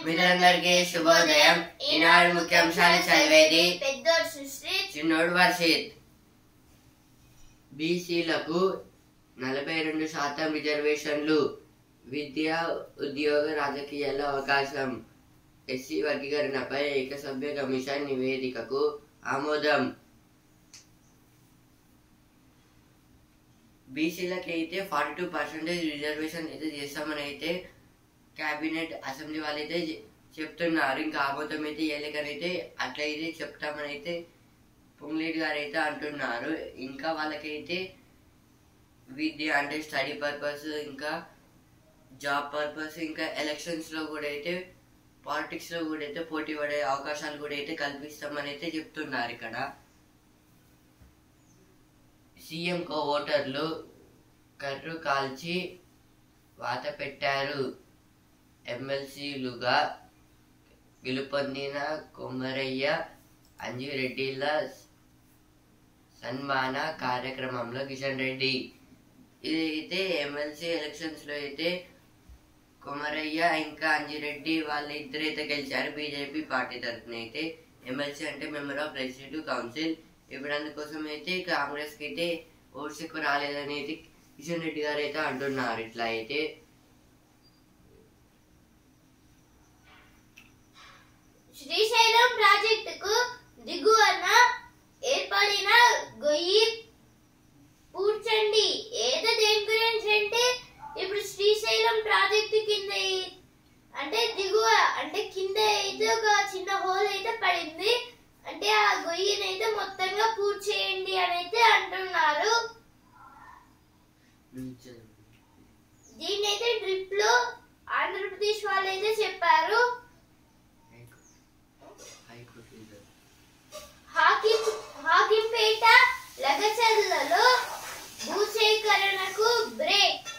మీరందరికీ శుభోదయం. ఈనాడు ముఖ్యాంశాలు చదివేది పెద్దోడు సుశ్రీత్, చిన్నోడు వర్షిత్. బీసీలకు 42% రిజర్వేషన్లు, విద్య, ఉద్యోగ, రాజకీయాల్లో అవకాశం. ఎస్సీ వర్గీకరణపై ఏకసభ్య కమిషన్ నివేదికకు ఆమోదం. బీసీలకి అయితే 42% రిజర్వేషన్ అయితే చేస్తామని అయితే క్యాబినెట్ అసెంబ్లీ వాళ్ళైతే చెప్తున్నారు. ఇంకా ఆమోదం అయితే ఇవ్వలేకనైతే అట్లయితే చెప్తామని అయితే పొంగులేటి గారు అయితే అంటున్నారు. ఇంకా వాళ్ళకైతే విద్య అంటే స్టడీ పర్పస్, ఇంకా జాబ్ పర్పస్, ఇంకా ఎలక్షన్స్ లో కూడా అయితే పాలిటిక్స్ లో కూడా అయితే పోటీ పడే అవకాశాలు కూడా అయితే కల్పిస్తామని అయితే చెప్తున్నారు. ఇక్కడ సీఎం కో ఓటర్లు కర్రు కాల్చి వాత పెట్టారు. ఎమ్మెల్సీలుగా గెలుపొందిన కొమరయ్య, అంజిరెడ్డిల సన్మాన కార్యక్రమంలో కిషన్ రెడ్డి. ఇదైతే ఎమ్మెల్సీ ఎలక్షన్స్ లో అయితే కొమరయ్య ఇంకా అంజిరెడ్డి వాళ్ళిద్దరైతే గెలిచారు బీజేపీ పార్టీ తరఫున. అయితే ఎమ్మెల్సీ అంటే మెంబర్ ఆఫ్ లెజిస్లేటివ్ కౌన్సిల్. ఇప్పుడు అందుకోసం అయితే కాంగ్రెస్ కి అయితే ఓట్స్ ఎక్కువ రాలేదని అయితే కిషన్ రెడ్డి గారు అయితే అంటున్నారు. ఇట్లా అయితే శ్రీశైలం ప్రాజెక్టుకు దిగువన ఏర్పడిన గొయ్యి పూడ్చండి. ఏదో దేని గురించి అంటే ఇప్పుడు శ్రీశైలం ప్రాజెక్టు కింద అంటే దిగువ అంటే కింద అయితే ఒక చిన్న హోల్ అయితే పడింది. అంటే ఆ గొయ్యిని అయితే మొత్తంగా పూడ్చేయండి అని అయితే అంటున్నారు. దీన్ని అయితే డ్రిప్ లో ఆంధ్రప్రదేశ్ వాళ్ళు అయితే చెప్పారు. హాకింపేట లగచర్లలో భూసేకరణకు బ్రేక్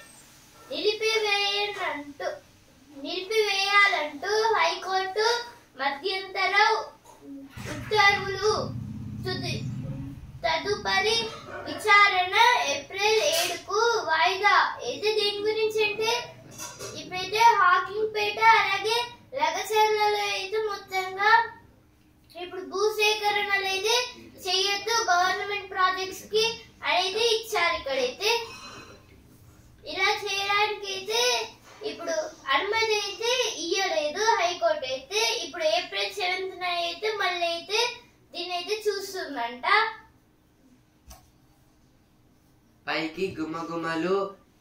నిలిపివేయాలంటూ హైకోర్టు మధ్యంతర ఉత్తర్వులు. తదుపరి విచారణ ఏప్రిల్ 7కు వాయిదా. అయితే దేని గురించి అంటే ఇప్పుడైతే హాకింపేట అలాగే లగచర్లలో అయితే మొత్తంగా ఇప్పుడు భూసేకరణలు అయితే చేయొద్దు గవర్నమెంట్ ప్రాజెక్ట్స్ కి అనేది ఇచ్చారు. ఇక్కడైతే ఇలా చేయడానికి అయితే ఇప్పుడు అనుమతి అయితే ఇయ్యలేదు హైకోర్టు. అయితే ఇప్పుడు ఏప్రిల్ 7న అయితే మళ్ళీ అయితే దీని అయితే చూస్తుందంట. పైకి గుమ్మగుమ్మలు,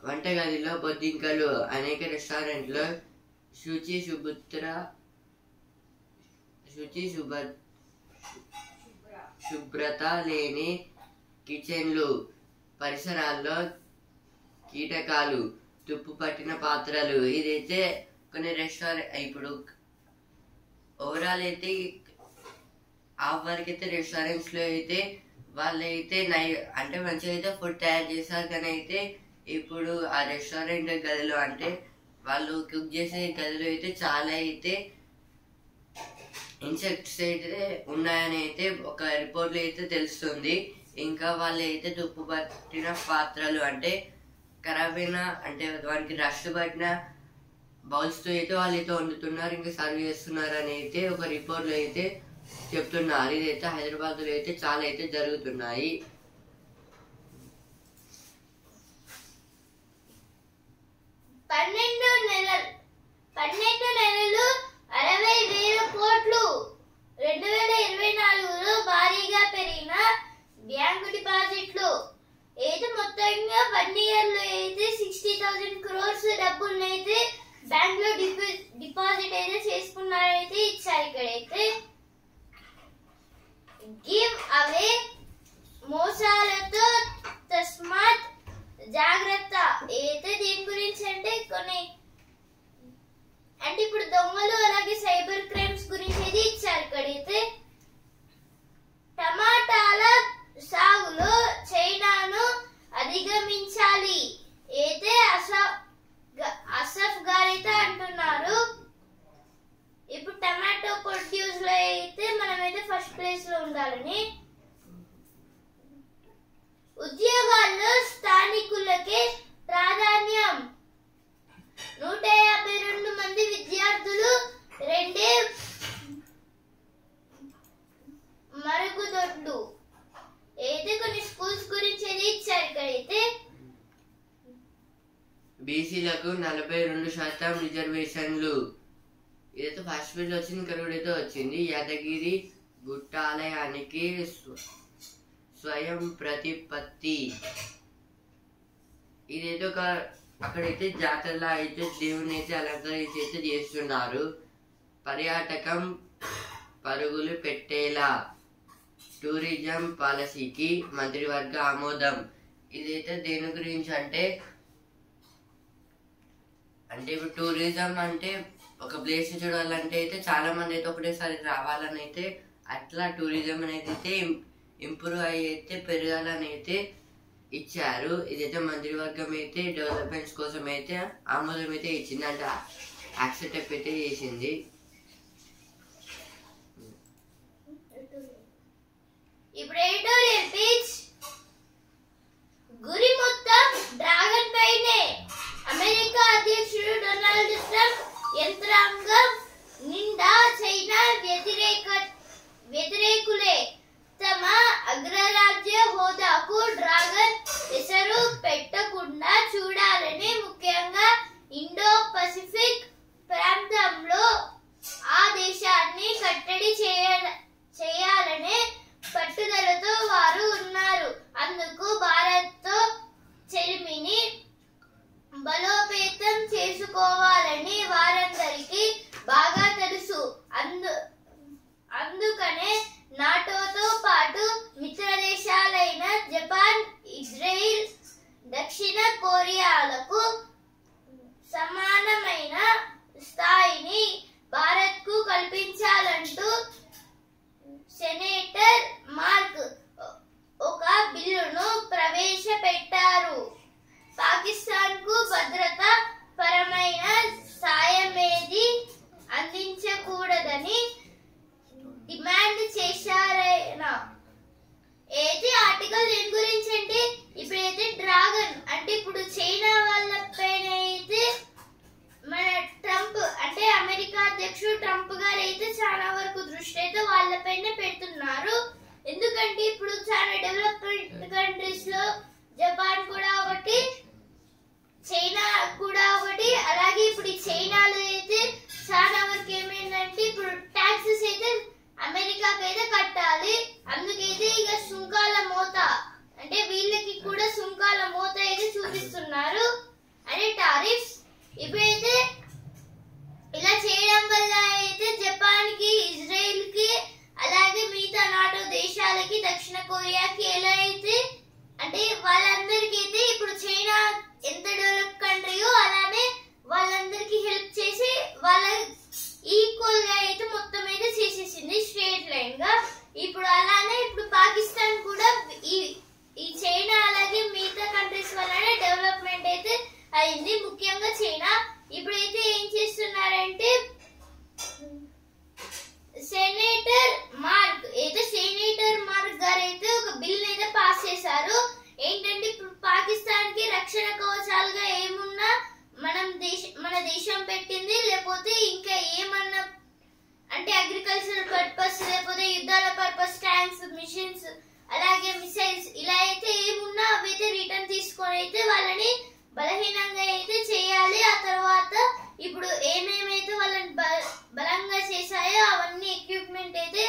వంటగదిలో బొద్దింకలు. అనేక రెస్టారెంట్లో శుభ్రత లేని కిచెన్లు, పరిసరాల్లో కీటకాలు, తుప్పు పట్టిన పాత్రలు. ఇదైతే కొన్ని రెస్టారెంట్ ఇప్పుడు ఓవరాల్ అయితే హాఫ్ వరకు అయితే రెస్టారెంట్స్ లో అయితే వాళ్ళైతే అంటే మంచిగా అయితే ఫుడ్ తయారు చేస్తారు. కానీ అయితే ఇప్పుడు ఆ రెస్టారెంట్ గదిలో అంటే వాళ్ళు కుక్ చేసే గదిలో అయితే చాలా అయితే ఇన్సెక్ట్స్ అయితే ఉన్నాయని అయితే ఒక రిపోర్ట్ లో అయితే తెలుస్తుంది. ఇంకా వాళ్ళు అయితే తుప్పు పట్టిన పాత్రలు అంటే ఖరాబ్ అయిన అంటే వానికి రష్ పట్టిన బౌల్స్ తో అయితే వాళ్ళు అయితే వండుతున్నారు, ఇంకా సర్వ్ చేస్తున్నారు అని అయితే ఒక రిపోర్ట్ లో అయితే చెప్తున్నారు. ఇదైతే హైదరాబాద్ లో అయితే చాలా అయితే జరుగుతున్నాయి. పన్నెండు నెలలు 60,000 కోట్లు. 2024లో భారీగా పెరిగిన బ్యాంకు డిపాజిట్లు. అయితే మొత్తంగా 1 year లో అయితే 60,000 crores డబ్బులను అయితే బ్యాంక్ లో డిపాజిట్ అయితే చేసుకున్నారైతే ఇచ్చారు. ఇక్కడైతే గివ్ అవే మోసాలతో తస్మాత్ జాగ్రత్త. అయితే దీని గురించి అంటే కొన్ని అంటే ఇప్పుడు దొంగలు అలాగే సైబర్ క్రైమ్స్ గురించి అయితే ఇచ్చారు. ఇక్కడైతే టమాటాల సాగులో చైనాను అధిగమించాలి. అయితే అసఫ్ గారు అయితే అంటున్నారు. ఇప్పుడు టమాటో ప్రొడ్యూస్ లో అయితే మనమైతే ఫస్ట్ ప్లేస్ లో ఉండాలని. ఉద్యోగాల్లో స్థానికులకే ప్రాధాన్యం. 152 మంది విద్యార్థులు బీసీలకు 42% రిజర్వేషన్లు. ఇదైతే ఫస్ట్ పేజ్ వచ్చింది. ఇక్కడ కూడా అయితే వచ్చింది. యాదగిరి గుట్టాలయానికి స్వయం ప్రతిపత్తి. ఇదైతే ఒక అక్కడైతే జాతరలా అయితే దేవుని అయితే అలంకరించి అయితే చేస్తున్నారు. పర్యాటకం పరుగులు పెట్టేలా టూరిజం పాలసీకి మంత్రివర్గ ఆమోదం. ఇదైతే దేని గురించి అంటే ఇప్పుడు టూరిజం అంటే ఒక ప్లేస్ చూడాలంటే అయితే చాలా మంది అయితే ఒకటేసారి రావాలని అయితే అట్లా టూరిజం అనేది అయితే ఇంప్రూవ్ అయ్యి అయితే పెరగాలని అయితే ఇచ్చారు. ఇదైతే మంత్రివర్గం అయితే డెవలప్మెంట్స్ కోసం అయితే ఆమోదం అయితే ఇచ్చింది, అంటే యాక్సెప్ట్ అయితే చేసింది. ఇప్పుడు ఎడిటోరియల్ పేజ్. గురి మొత్తం డ్రాగన్ పైనే. అమెరికా అధ్యక్షుడు డొనాల్డ్ ట్రంప్ యంత్రాంగం నిండా చైనా వ్యతిరేకులే. తమ అగ్రరాజ్య హోదాకు డ్రాగన్ ఎసరు పెట్టకుండా చూడాలని, ముఖ్యంగా ఇండో పసిఫిక్ ప్రాంతంలో ఆ దేశాన్ని కట్టడి చేయాలనే పట్టుదలతో వారు ఉన్నారు. అందుకు భారత్తో చెలిమిని బలోపేతం చేసుకోవాలని వారందరికీ బాగా తెలుసు. అందుకనే నాటోతో పాటు మిత్ర దేశాలైన జపాన్, ఇజ్రాయిల్, దక్షిణ కొరియాలకు సమానమైన స్థాయిని భారత్కు కల్పించాలంటూ సెనేటర్ మార్క్ ఒక బిల్లును ప్రవేశపెట్టారు. పాకిస్తాన్కు భద్రతా పరమైన సాయమేది అందించకూడదని డిమాండ్ చేశారైనా. అయితే ఆర్టికల్ దేని గురించి అంటే ఇప్పుడైతే డ్రాగన్ అంటే ఇప్పుడు చైనా వాళ్ళపైన అయితే మన ట్రంప్ అంటే అమెరికా అధ్యక్షుడు ట్రంప్ గారు అయితే చాలా వరకు దృష్టి అయితే వాళ్ళపైన పెడుతున్నారు. ఎందుకంటే ఇప్పుడు చాలా డెవలప్డ్ కంట్రీస్ లో జపాన్ కూడా ఒకటి, చైనా కూడా ఒకటి. అలాగే ఇప్పుడు ఈ చైనాలో అయితే చాలా వరకు ఏమైందంటే ఇప్పుడు టాక్సెస్ అయితే అమెరికాకి అయితే కట్టాలి. అందుకైతే ఇక సుంకాల మోత అంటే వీళ్ళకి కూడా సుంకాల మోత అయితే చూపిస్తున్నారు అంటే టారిఫ్స్. ఇప్పుడైతే ఇలా చేయడం వల్ల అయితే జపాన్ కి, ఇజ్రాయిల్ కి, అలాగే మిగతా నాటో దేశాలకి, దక్షిణ కొరియాకి ఎలా అయితే అంటే వాళ్ళందరికీ అయితే ఇప్పుడు చైనా ఎంత డెవలప్ కంట్రీయో అలానే వాళ్ళందరికీ హెల్ప్ చేసి వాళ్ళ ఈక్వల్ గా అయితే మొత్తం అయితే చేసేసింది స్ట్రేట్ లైన్ గా. ఇప్పుడు అలానే ఇప్పుడు పాకిస్తాన్ కూడా ఈ చైనా అలాగే మిగతా కంట్రీస్ వల్లనే డెవలప్మెంట్ అయితే అయింది, ముఖ్యంగా చైనా. ఇప్పుడైతే ఏం చేస్తున్నారంటే సెనేటర్ మార్క్ గారు అయితే ఒక బిల్ అయితే పాస్ చేశారు. ఏంటంటే ఇప్పుడు పాకిస్తాన్ కి రక్షణ కవచాలుగా ఏమున్నా మన దేశం పెట్టింది, లేకపోతే ఇంకా ఏమన్నా అంటే అగ్రికల్చర్ పర్పస్ లేకపోతే యుద్ధాల పర్పస్ ట్యాంక్స్, మిషన్స్, అలాగే మిసైల్స్ ఇలా అయితే ఏమున్నా అవైతే రిటర్న్ తీసుకొని అయితే వాళ్ళని బలహీనంగా అయితే చేయాలి. ఆ తర్వాత ఇప్పుడు ఏమేమైతే వాళ్ళని బలంగా చేశాయో అవన్నీ ఎక్విప్మెంట్ అయితే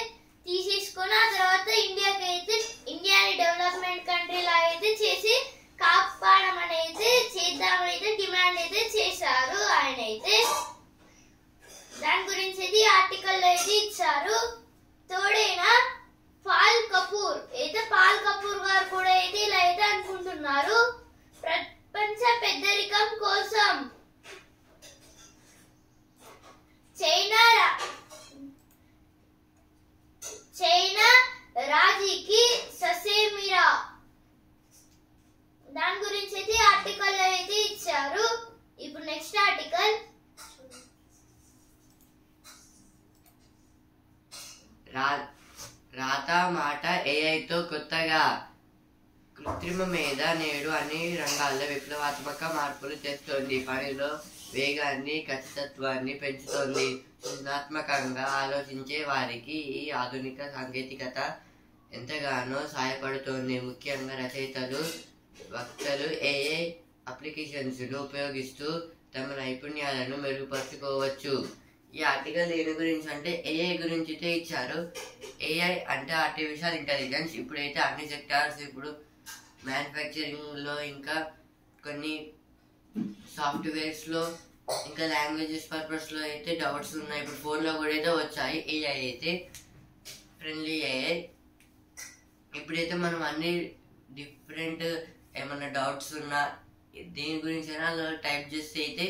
తీసేసుకొని ఆ తర్వాత ఇండియాని డెవలప్మెంట్ కంట్రీ లాగా అయితే చేసి కాపాడమని అయితే చేద్దామని అయితే డిమాండ్ అయితే చేశారు ఆయన అయితే. దాని గురించి అయితే ఆర్టికల్ అయితే ఇచ్చారు. తోడైనా పాల్ కపూర్ గారు కూడా అయితే ఇలా అయితే అనుకుంటున్నారు. ప్రపంచ పెద్దరికం కోసం చైనా రాజీకి ససేమిరా. దాని గురించి అయితే ఆర్టికల్ అయితే ఇచ్చారు. ఇప్పుడు నెక్స్ట్ ఆర్టికల్. రాత మాట ఏఐతో కొత్తగా కృత్రిమ మీద నేడు అన్ని రంగాల్లో విప్లవాత్మక మార్పులు తెస్తోంది. పనిలో వేగాన్ని, ఖచ్చితత్వాన్ని పెంచుతోంది. సృజనాత్మకంగా ఆలోచించే వారికి ఈ ఆధునిక సాంకేతికత ఎంతగానో సహాయపడుతోంది. ముఖ్యంగా రచయితలు, వక్తలు ఏఐ అప్లికేషన్స్ను ఉపయోగిస్తూ తమ నైపుణ్యాలను మెరుగుపరుచుకోవచ్చు. ఈ ఆర్టికల్ దేని గురించి అంటే ఏఐ గురించి అయితే ఇచ్చారు. ఏఐ అంటే ఆర్టిఫిషియల్ ఇంటెలిజెన్స్. ఇప్పుడైతే అన్ని సెక్టార్స్, ఇప్పుడు మ్యానుఫ్యాక్చరింగ్లో, ఇంకా కొన్ని సాఫ్ట్వేర్స్లో, ఇంకా లాంగ్వేజెస్ పర్పస్లో అయితే డౌట్స్ ఉన్నాయి. ఇప్పుడు ఫోన్లో కూడా అయితే వచ్చాయి ఏఐ అయితే, ఫ్రెండ్లీ ఏఐ. ఇప్పుడైతే మనం అన్ని డిఫరెంట్ ఏమన్నా డౌట్స్ ఉన్నా దేని గురించి అయినా అలా టైప్ చేస్తే అయితే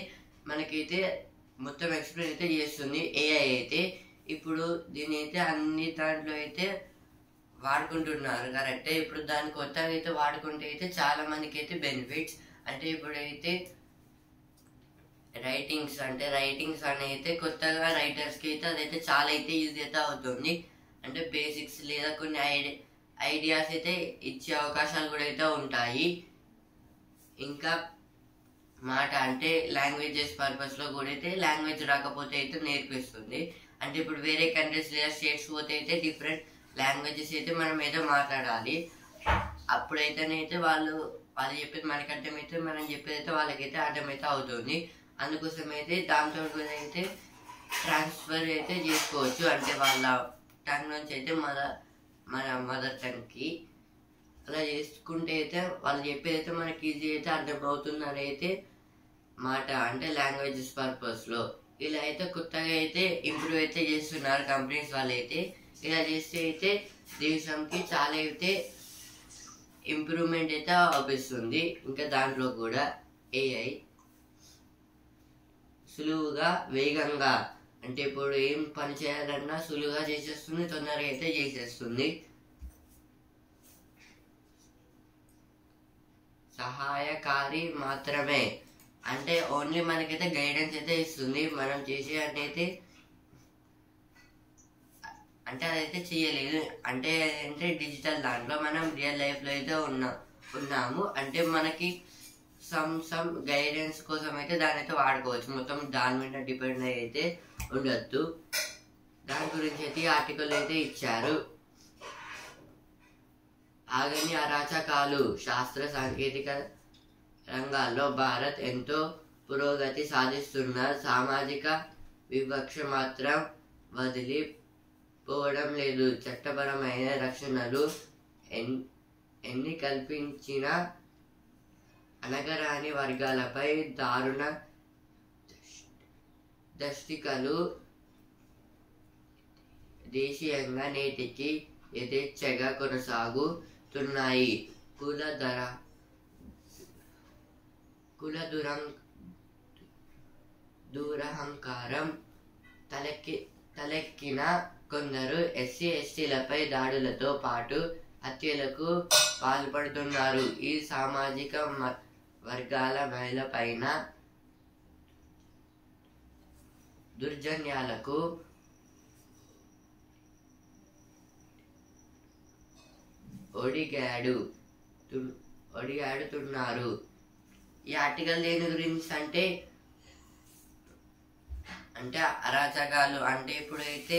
మనకైతే మొత్తం ఎక్స్ప్లెయిన్ అయితే చేస్తుంది ఏఐ అయితే. ఇప్పుడు దీని అయితే అన్ని దాంట్లో అయితే వాడుకుంటున్నారు కరెక్టే. ఇప్పుడు దాన్ని కొత్తగా అయితే వాడుకుంటే అయితే చాలా మందికి అయితే బెనిఫిట్స్. అంటే ఇప్పుడైతే రైటింగ్స్ అని అయితే కొత్తగా రైటర్స్కి అయితే అదైతే చాలా అయితే యూజ్ అయితే అవుతుంది. అంటే బేసిక్స్ లేదా కొన్ని ఐడియాస్ అయితే ఇచ్చే అవకాశాలు కూడా అయితే ఉంటాయి. ఇంకా మాట అంటే లాంగ్వేజెస్ పర్పస్లో కూడా అయితే లాంగ్వేజ్ రాకపోతే అయితే నేర్పిస్తుంది. అంటే ఇప్పుడు వేరే కంట్రీస్ లేదా స్టేట్స్ పోతే అయితే డిఫరెంట్ లాంగ్వేజెస్ అయితే మనం ఏదో మాట్లాడాలి. అప్పుడైతేనైతే వాళ్ళు చెప్పేది మనకి అర్థమైతే, మనం చెప్పేది అయితే వాళ్ళకైతే అర్థమైతే అవుతుంది. అందుకోసం అయితే దాంతో కూడా అయితే ట్రాన్స్ఫర్ అయితే చేసుకోవచ్చు. అంటే వాళ్ళ టంగ్ నుంచి అయితే మన మదర్ టంగ్కి అలా చేసుకుంటే అయితే వాళ్ళు చెప్పేది అయితే మనకి ఈజీ అయితే అర్థమవుతుందని అయితే మాట. అంటే లాంగ్వేజెస్ పర్పస్లో ఇలా అయితే కొత్తగా అయితే ఇంప్రూవ్ అయితే చేస్తున్నారు కంపెనీస్ వాళ్ళు అయితే. ఇలా చేస్తే అయితే దేశంకి చాలా అయితే ఇంప్రూవ్మెంట్ అయితే అవుపిస్తుంది. ఇంకా దాంట్లో కూడా ఏఐ సులువుగా, వేగంగా, అంటే ఇప్పుడు ఏం పని చేయాలన్నా సులువుగా చేసేస్తుంది, తొందరగా అయితే చేసేస్తుంది. సహాయకారి మాత్రమే, అంటే ఓన్లీ మనకైతే గైడెన్స్ అయితే ఇస్తుంది. మనం చేసే అంటే అదైతే చేయలేదు. అంటే డిజిటల్ దాంట్లో మనం రియల్ లైఫ్లో అయితే ఉన్నాము. అంటే మనకి సమ్ గైడెన్స్ కోసం అయితే దాని అయితే వాడుకోవచ్చు. మొత్తం దాని మీద డిపెండ్ అయితే ఉండొద్దు. దాని గురించి అయితే ఆర్టికల్ అయితే ఇచ్చారు. ఆగని అరాచకాలు, శాస్త్ర సాంకేతిక రంగాల్లో భారత్ ఎంతో పురోగతి సాధిస్తున్న సామాజిక వివక్ష మాత్రం వదిలిపోవడం లేదు. చట్టపరమైన రక్షణలు ఎన్ని కల్పించినా అనగరాని వర్గాలపై దారుణ దస్తికలు దేశీయంగా నేటికి యథేచ్ఛగా కొనసాగుతున్నాయి. దురహంకారం తలెక్కిన కొందరు ఎస్సీ ఎస్టీలపై దాడులతో పాటు హత్యలకు పాల్పడుతున్నారు. ఈ సామాజిక వర్గాల మహిళపైన దౌర్జన్యాలకు ఒడిగాడుతున్నారు. ఈ ఆర్టికల్ దేని గురించి అంటే అరాచకాలు. అంటే ఇప్పుడైతే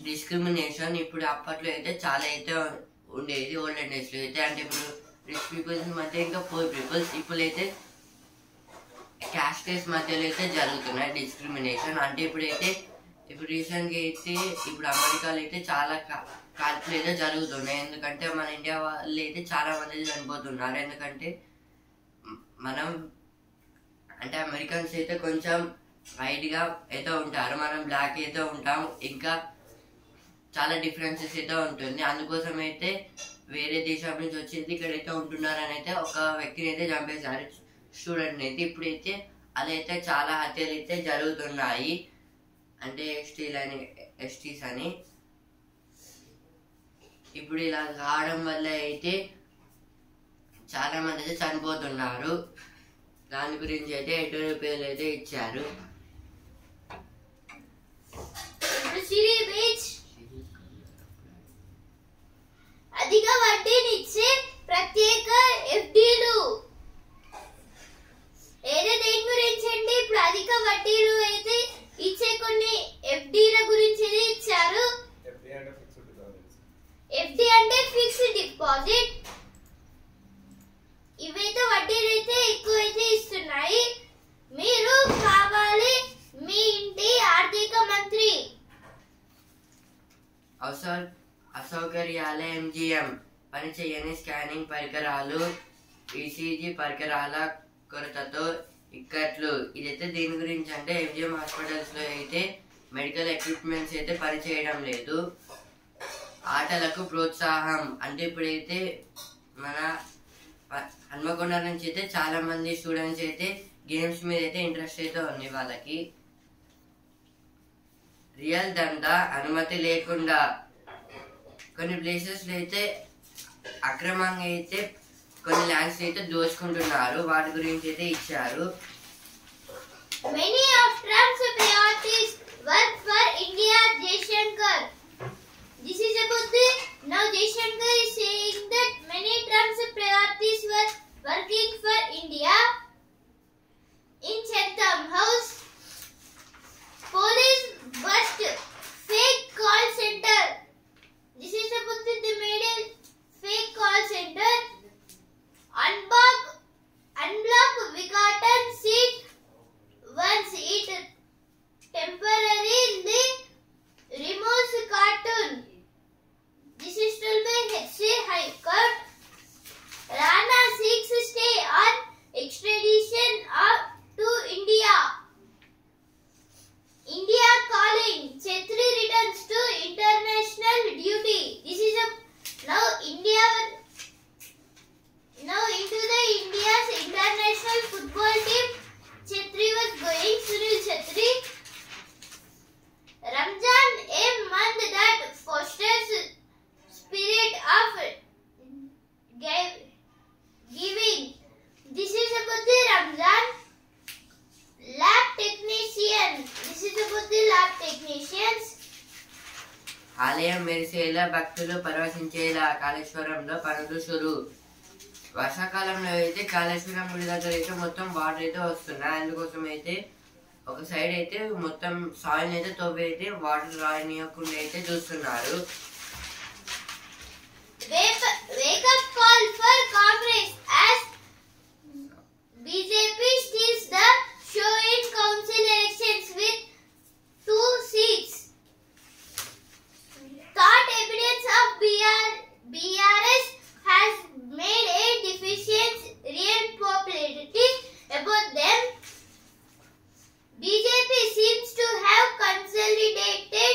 డిస్క్రిమినేషన్ ఇప్పుడు అప్పట్లో అయితే చాలా అయితే ఉండేది ఓల్డెన్ డేస్లో అయితే. అంటే ఇప్పుడు రిచ్ పీపుల్స్ మధ్య ఇంకా పూర్ పీపుల్స్, ఇప్పుడైతే క్యాస్టేస్ మధ్యలో అయితే జరుగుతున్నాయి డిస్క్రిమినేషన్. అంటే ఇప్పుడు రీసెంట్గా అయితే ఇప్పుడు అమెరికాలో అయితే చాలా కాల్పులు అయితే జరుగుతున్నాయి. ఎందుకంటే మన ఇండియా వాళ్ళు అయితే చాలా మంది చనిపోతున్నారు. ఎందుకంటే మనం అమెరికన్స్ అయితే కొంచెం వైట్గా అయితే ఉంటారు, మనం బ్లాక్ అయితే ఉంటాం, ఇంకా చాలా డిఫరెన్సెస్ అయితే ఉంటుంది. అందుకోసం అయితే వేరే దేశం నుంచి వచ్చేది ఇక్కడైతే ఉంటున్నారని అయితే ఒక వ్యక్తిని అయితే చంపేశారు, స్టూడెంట్ని అయితే. ఇప్పుడైతే అలా అయితే చాలా హత్యలు అయితే జరుగుతున్నాయి. అంటే ఎస్టీస్ అని ఇప్పుడు ఇలా కావడం వల్ల అయితే చాలా మంది అయితే చనిపోతున్నారు. దాని గురించి అయితే రూపాయలు అయితే ఇచ్చారు. అధిక వడ్డీనిచ్చే ప్రత్యేక ఎఫ్డీలు దేని గురించి అంటే ఇప్పుడు అధిక వడ్డీలు అయితే ఇచ్చే కొన్ని ఎఫ్డీల గురించి ఇచ్చారు. ఎఫ్డీ అంటే ఫిక్స్డ్ డిపాజిట్. ఇవైతే వడ్డీలు అయితే ఎక్కువ అసౌకర్యాల MGM, పనిచేయని స్కానింగ్ పరికరాలు, ECG పరికరాల కొరతతో ఇక్కట్లు. ఇదైతే దీని గురించి అంటే MGM హాస్పిటల్స్లో అయితే మెడికల్ ఎక్విప్మెంట్స్ అయితే పనిచేయడం లేదు. ఆటలకు ప్రోత్సాహం అంటే ఇప్పుడైతే మన హన్మకొండ నుంచి అయితే చాలా మంది స్టూడెంట్స్ అయితే గేమ్స్ మీద అయితే ఇంట్రెస్ట్ అయితే ఉంది వాళ్ళకి. రియల్ దందా, అనుమతి లేకుండా కొన్ని ప్లేసెస్లో అయితే అక్రమంగా అయితే కొన్ని ల్యాండ్స్ అయితే దోచుకుంటున్నారు, వాటి గురించి అయితే ఇచ్చారు. Many of Trump's priorities work for India, Jaishankar. This is about the now Jaishankar is saying that many Trump's priorities were working for India. In Chatham House, police bust fake call center. This is about the made a fake call center. Unblock Vicatan seat once it temporarily removes cartoon. This is told by HC High Court. Rana seeks stay on extradition to India. India calling. Chetri returns to international duty. This is now into the India's international football team. Chetri was going. Sunil Chetri. Ramzan, a month that fosters spirit of giving. This is about the Ramzan. Lab technician. This is about the lab technicians. ఆలయం మెరిసేలా, భక్తులు పరవశించేలా కాళేశ్వరంలో పనులు షురు. వర్షాకాలంలో అయితే కాళేశ్వరం గుడి దగ్గర అయితే మొత్తం వాటర్ అయితే వస్తున్నాయి. అందుకోసం అయితే ఒక సైడ్ అయితే మొత్తం సాయిల్ అయితే తవ్వి అయితే వాటర్ రానియకుండా అయితే చూస్తున్నారు. Wake up call for Congress as BJP steals the show in council elections with 2 seats. Thought evidence of BRS has made a deficient real popularity about them. BJP seems to have consolidated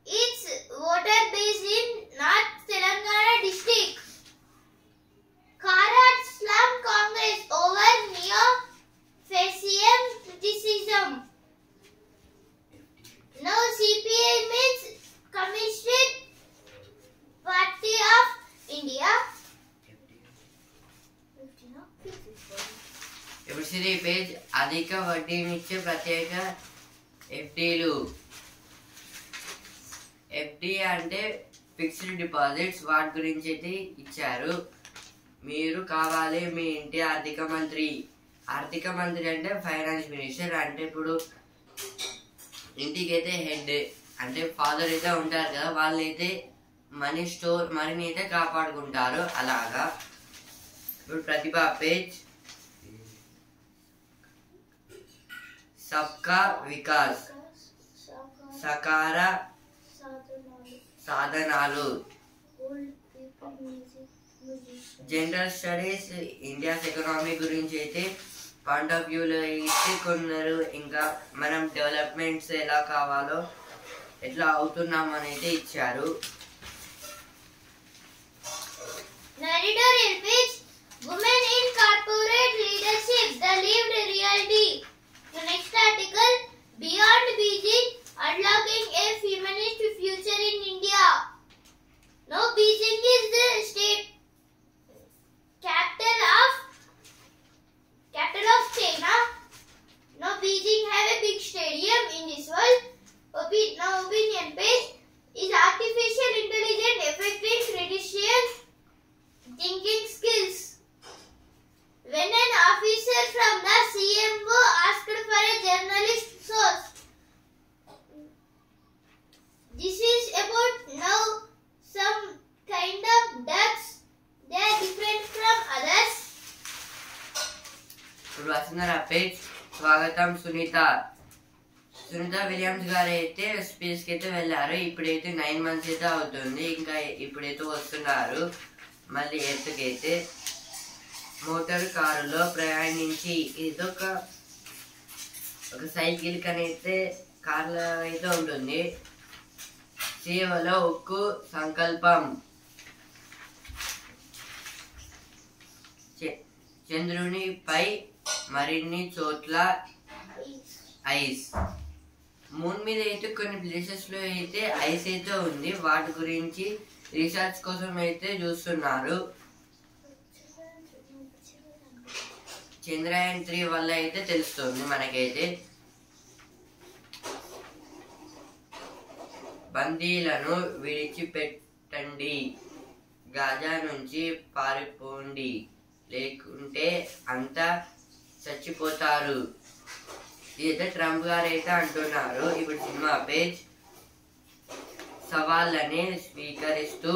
its voter base in North Telangana district. Karat slum Congress over neo-fascism criticism. Now CPI means Communist Party of India. ఇప్పుడు Shri page అధిక వడ్డీనిచ్చే ప్రత్యేక FDలు. FD అంటే fixed deposits, వాటి గురించి అయితే ఇచ్చారు. మీరు కావాలి మీ ఇంటి ఆర్థిక మంత్రి. ఆర్థిక మంత్రి అంటే ఫైనాన్స్ మినిస్టర్. అంటే ఇప్పుడు ఇంటికి అయితే హెడ్ అంటే ఫాదర్ అయితే ఉంటారు కదా, వాళ్ళు అయితే మనీని అయితే కాపాడుకుంటారు. అలాగా ఇప్పుడు ప్రతిభా పేజ్ సబ్కా వికాస్, సకార సాధనాలు, జనరల్ స్టడీస్, ఇండియాస్ ఎకనామీ గురించి అయితే పాయింట్ ఆఫ్ వ్యూలో అయితే కొన్నారు. ఇంకా మనం డెవలప్మెంట్స్ ఎలా కావాలో ఎట్లా అవుతున్నామని అయితే ఇచ్చారు. Editorial page, women in corporate leadership, the lived reality. The next article, Beyond Beijing, unlocking a feminist future in India. Now Beijing is the state capital of China. Now Beijing have a big stadium in this world. Now opinion page, is artificial intelligence affecting critical thinking skills? When an officer from the CMO asked for a journalist source. This is about now some kind of ducks. They are different from others. ఇప్పుడు వస్తున్నారు page స్వాగతం Sunitha. Sunitha Williams గారు అయితే space కి అయితే వెళ్ళారు. ఇప్పుడైతే 9 months అయితే అవుతుంది. ఇంకా ఇప్పుడైతే వస్తున్నారు మళ్ళీ ఎత్తుకైతే. మోటార్ కారులో ప్రయాణించి ఇదొక సైకిల్ కనైతే కార్లో అయితే ఉంటుంది. సేవలో ఉక్కు సంకల్పం. చంద్రునిపై మరిన్ని చోట్ల ఐస్. మూన్ మీద అయితే కొన్ని ప్లేసెస్ లో అయితే ఐస్ అయితే ఉంది. వాటి గురించి రీసెర్చ్ కోసం అయితే చూస్తున్నారు. చంద్రయాన్ 3 వల్ల అయితే తెలుస్తుంది మనకైతే. బందీలను విడిచిపెట్టండి, గాజా నుంచి పారిపోండి, లేకుంటే అంతా చచ్చిపోతారు. ఇదైతే ట్రంప్ గారు అయితే అంటున్నారు. ఇప్పుడు సినిమా పేజ్. సవాళ్ళని స్వీకరిస్తూ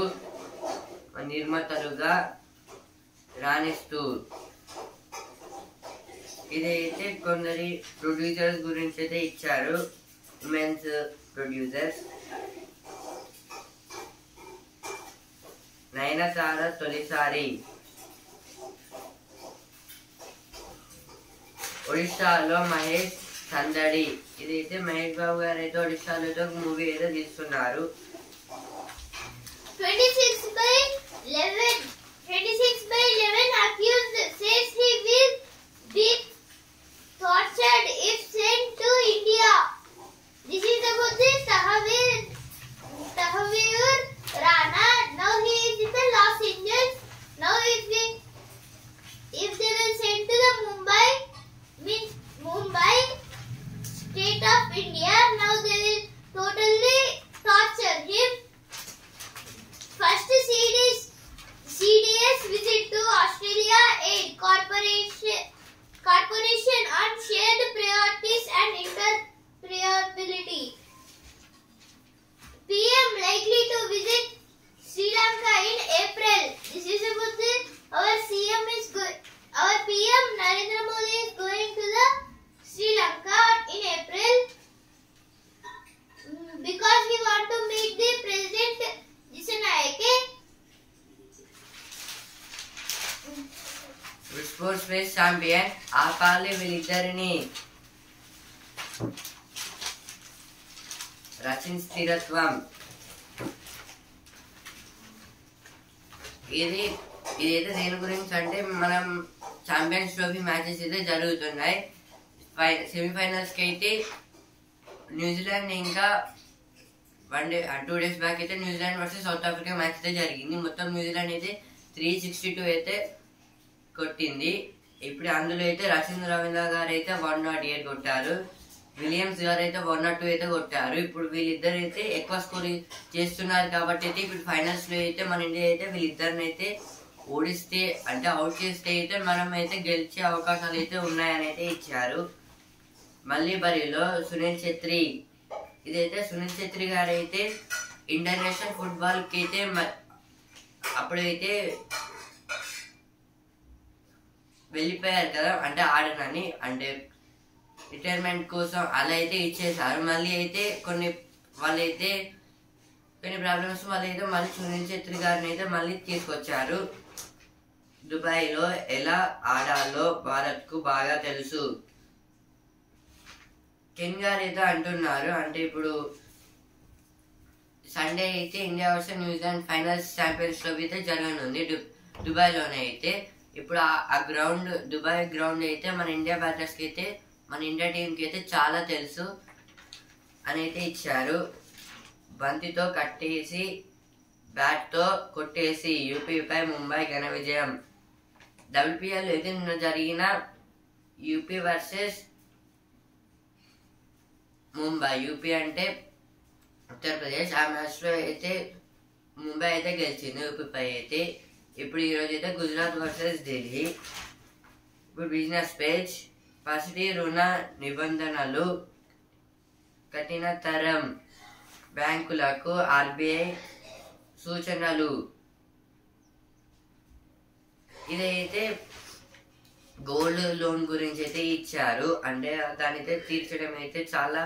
నిర్మాతలుగా రాణిస్తూ. ఇదైతే కొందరి ప్రొడ్యూసర్స్ గురించి అయితే ఇచ్చారు. Women's producers. నయనతార తొలిసారి ఒడిశాలో మహేష్ సందడి. ఇదైతే మహేష్ బాబు గారు అయితే ఒడిశాలో అయితే ఒక మూవీ అయితే తీస్తున్నారు. 26/11 accused says he will be tortured if sent to India. This is about the Tahawir Rana. Now he is in the Los Angeles. Now if they will send to the Mumbai state of India, now they will totally torture him. First CDS visit to Australia Aid Corporation on shared priorities and interoperability. PM likely to visit Sri Lanka in April. This is about our PM Narendra Modi is going to the Sri Lanka in April because he want to meet the President Dissanayake. Sports space champion ఆపాలి వీళ్ళిద్దరిని. రచిన్ స్థిరత్వం. ఇదైతే దేని గురించి అంటే మనం champions trophy matches అయితే జరుగుతున్నాయి. సెమీఫైనల్స్ కి అయితే న్యూజిలాండ్ ఇంకా 2 days బ్యాక్ అయితే New Zealand versus south Africa match అయితే జరిగింది. మొత్తం న్యూజిలాండ్ అయితే 362 అయితే కొట్టింది. ఇప్పుడు అందులో అయితే రచీన్ రవీంద్ర గారు అయితే 108 కొట్టారు. విలియమ్స్ గారు అయితే 102 అయితే కొట్టారు. ఇప్పుడు వీళ్ళిద్దరు అయితే ఎక్కువ స్కోర్ చేస్తున్నారు కాబట్టి అయితే ఇప్పుడు ఫైనల్స్ లో అయితే మన ఇండియా అయితే వీళ్ళిద్దరిని అయితే ఓడిస్తే అంటే అవుట్ చేస్తే అయితే మనం అయితే గెలిచే అవకాశాలు అయితే ఉన్నాయని అయితే ఇచ్చారు. మళ్ళీ బరిలో సునీల్ ఛెత్రి. ఇదైతే సునీల్ ఛెత్రి గారు అయితే ఇంటర్నేషనల్ ఫుట్బాల్ కి అయితే అప్పుడైతే వెళ్ళిపోయారు కదా, అంటే ఆడనని, అంటే రిటైర్మెంట్ కోసం అలా అయితే ఇచ్చేసారు. మళ్ళీ అయితే కొన్ని ప్రాబ్లమ్స్ వల్ల అయితే మళ్ళీ సునీల్ ఛెత్రి గారిని అయితే మళ్ళీ తీసుకొచ్చారు. దుబాయ్ లో ఎలా ఆడాలో భారత్ కు బాగా తెలుసు. కెన్ గారు అయితే అంటున్నారు, అంటే ఇప్పుడు సండే అయితే India versus New Zealand finals champions trophy అయితే జరగనుంది దుబాయ్ లోనే అయితే. ఇప్పుడు ఆ గ్రౌండ్ దుబాయ్ గ్రౌండ్ అయితే మన ఇండియా బ్యాటర్స్ కి అయితే మన ఇండియా టీం కి అయితే చాలా తెలుసు అని అయితే ఇచ్చారు. బంతితో కట్టేసి బ్యాట్ తో కొట్టేసి యూపీపై ముంబై ఘన విజయం. WPL అయితే నిన్న జరిగిన యూపీ వర్సెస్ ముంబై, యూపీ అంటే ఉత్తరప్రదేశ్, ఆ మ్యాచ్ లో అయితే ముంబై అయితే గెలిచింది యూపీపై అయితే. ఇప్పుడు ఈరోజు అయితే గుజరాత్ వర్సెస్ ఢిల్లీ. ఇప్పుడు బిజినెస్ పేజ్. పసిడి రుణ నిబంధనలు కఠినతరం, బ్యాంకులకు RBI సూచనలు. ఇదైతే గోల్డ్ లోన్ గురించి అయితే ఇచ్చారు, అంటే దానైతే తీర్చడం అయితే చాలా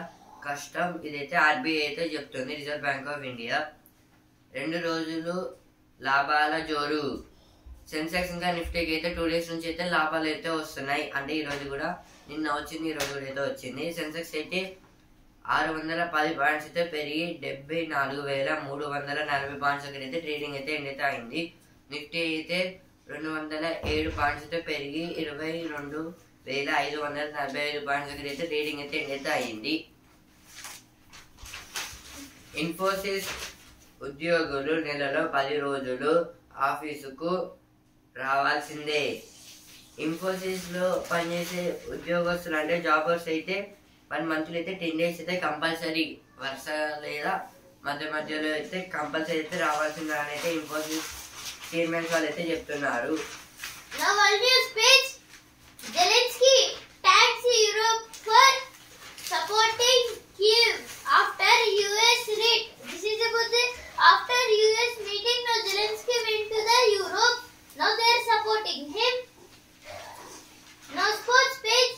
కష్టం. ఇదైతే ఆర్బీఐ అయితే చెప్తుంది, రిజర్వ్ బ్యాంక్ ఆఫ్ ఇండియా. 2 రోజులు లాభాల జోరు. సెన్సెక్స్ ఇంకా నిఫ్టీకి అయితే 2 days నుంచి అయితే లాభాలు అయితే వస్తున్నాయి. అంటే ఈ రోజు కూడా నిన్న వచ్చింది, ఈ రోజు కూడా అయితే వచ్చింది. సెన్సెక్స్ అయితే 610 పాయింట్స్ అయితే పెరిగి 74,340 పాయింట్స్ అయితే ట్రేడింగ్ అయితే ఎండ్ అయితే అయింది. నిఫ్టీ అయితే 207 పాయింట్స్ అయితే పెరిగి 22,545 పాయింట్స్ అయితే ట్రేడింగ్ అయితే ఎండ్ అయితే అయింది. ఇన్ఫోసిస్ ఉద్యోగులు నెలలో 10 రోజులు ఆఫీసుకు రావాల్సిందే. ఇన్ఫోసిస్ లో పనిచేసే ఉద్యోగస్తులు అంటే జాబర్స్ అయితే 1 month అయితే 10 days అయితే కంపల్సరీ వరుస లేదా మధ్యలో అయితే కంపల్సరీ అయితే రావాల్సిందే అని అయితే ఇన్ఫోసిస్ చైర్మన్ వాళ్ళు అయితే చెప్తున్నారు. Now all news page. Zelensky thanks Europe for supporting Kyiv after US raid. This is about the after US meeting. Now Zelensky went to the Europe. Now they are supporting him. Now sports page.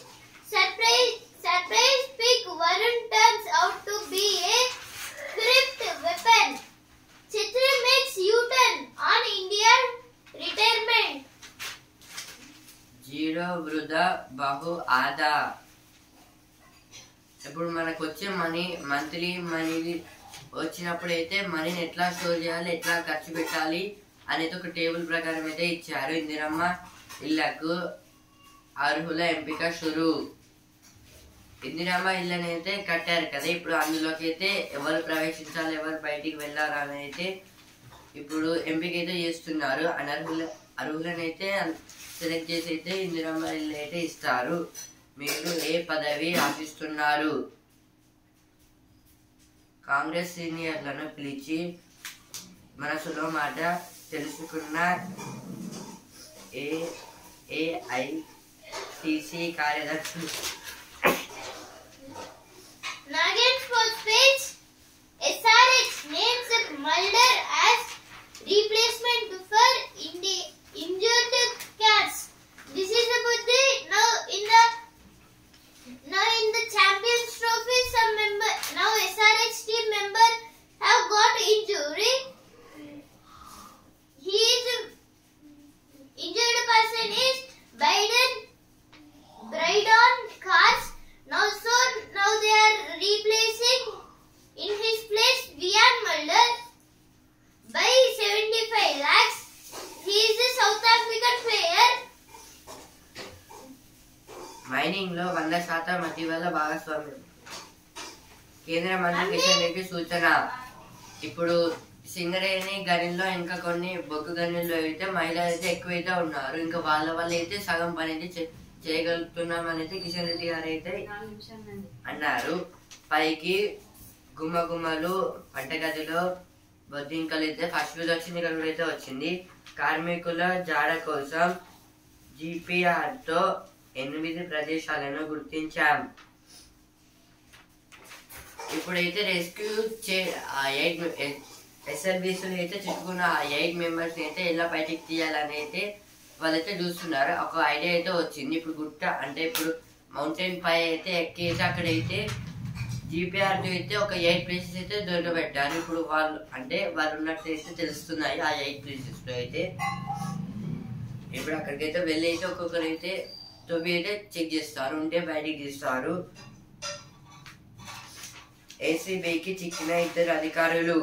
Surprise pick Varun turns out to be a crypt weapon. Chhetri makes U-turn on Indian retirement. Zero వృధా బహు ఆదా. ఇప్పుడు మనకు వచ్చే money monthly money వచ్చినప్పుడు అయితే మనీని ఎట్లా స్టోర్ చేయాలి, ఎట్లా ఖర్చు పెట్టాలి అనేది ఒక టేబుల్ ప్రకారం అయితే ఇచ్చారు. ఇందిరమ్మ ఇళ్లకు అర్హుల ఎంపిక షురు. ఇందిరమ్మ ఇళ్ళని అయితే కట్టారు కదా, ఇప్పుడు అందులోకి అయితే ఎవరు ప్రవేశించాలి, ఎవరు బయటికి వెళ్ళాలి అని అయితే ఇప్పుడు ఎంపిక అయితే చేస్తున్నారు. అర్హులను అయితే సెలెక్ట్ చేసి అయితే ఇందిరమ్మ ఇల్లు అయితే ఇస్తారు. మీరు ఏ పదవి ఆశిస్తున్నారు? కాంగ్రెస్ సీనియర్లను పిలిచి మనసులో మాట తెలుసుకున్న ఏఐసిసి కార్యదర్శి. Nagin sports page. SRH names Mulder as replacement for injured Cats. This is about the now in the Champions Trophy. Some member now SRH team member have got injury. He is injured person is Brydon Cars. Now they are replacing in his place Vian Mulder by 75 lakhs. He is a South African player. Mining లో 100% ఇటీవల భాగస్వామ్యం. కేంద్ర మంత్రి కిషన్ రెడ్డి సూచన. ఇప్పుడు సింగరేణి గనిలో ఇంకా కొన్ని బొగ్గు గనుల్లో అయితే మహిళలు అయితే ఎక్కువైతే ఉన్నారు. ఇంకా వాళ్ళ వల్ల అయితే సగం పని అయితే చేయగలుగుతున్నాం అనేది కిషన్ రెడ్డి గారు అయితే అన్నారు. పైకి గుమ్మలు వంటగదిలో బొద్దింకలు అయితే ఫస్ట్ రోజు వచ్చింది, ఇక్కడ అయితే వచ్చింది. కార్మికుల జాడ కోసం GPR తో 8 ప్రదేశాలను గుర్తించాం. ఇప్పుడైతే రెస్క్యూ SLBCలు అయితే చిక్కుకున్న 8 members అయితే ఎలా బయటికి తీయాలని అయితే వాళ్ళైతే చూస్తున్నారు. ఒక ఐడియా అయితే వచ్చింది. ఇప్పుడు గుట్ట అంటే ఇప్పుడు మౌంటైన్ పై అయితే ఎక్కేసి అక్కడైతే GPR అయితే ఒక 8 places అయితే దొరకబెట్టారు. ఇప్పుడు వాళ్ళు ఉన్నట్టు అయితే తెలుస్తున్నాయి ఆ 8 places లో అయితే. ఇప్పుడు అక్కడికైతే వెళ్ళి అయితే ఒక్కొక్కరైతే తొవ్వి అయితే చెక్ చేస్తారు, ఉంటే బయటికి తీస్తారు. ACBకి చిక్కిన 2 అధికారులు.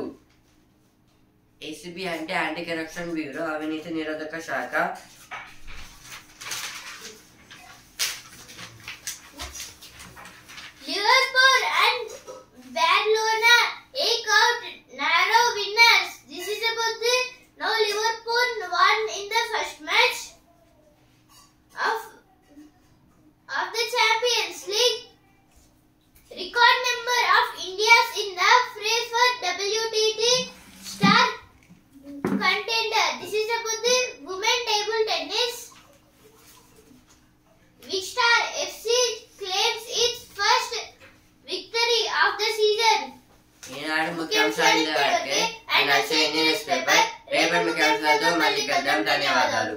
ACB అంటే యాంటీ కరప్షన్ బ్యూరో, అవినీతి నిరోధక శాఖ. Liverpool and Barcelona take out narrow winners. This is about the now Liverpool won in the first match of the Champions League. Record number of Indians in the fray for WTT star contender. This is about the women table tennis. Wichita FC claims its first victory of the season. ఈనాడు ముఖ్యాంశాలు రేపటి ముఖ్యాంశాలతో మళ్ళీ కలుద్దాం. ధన్యవాదాలు.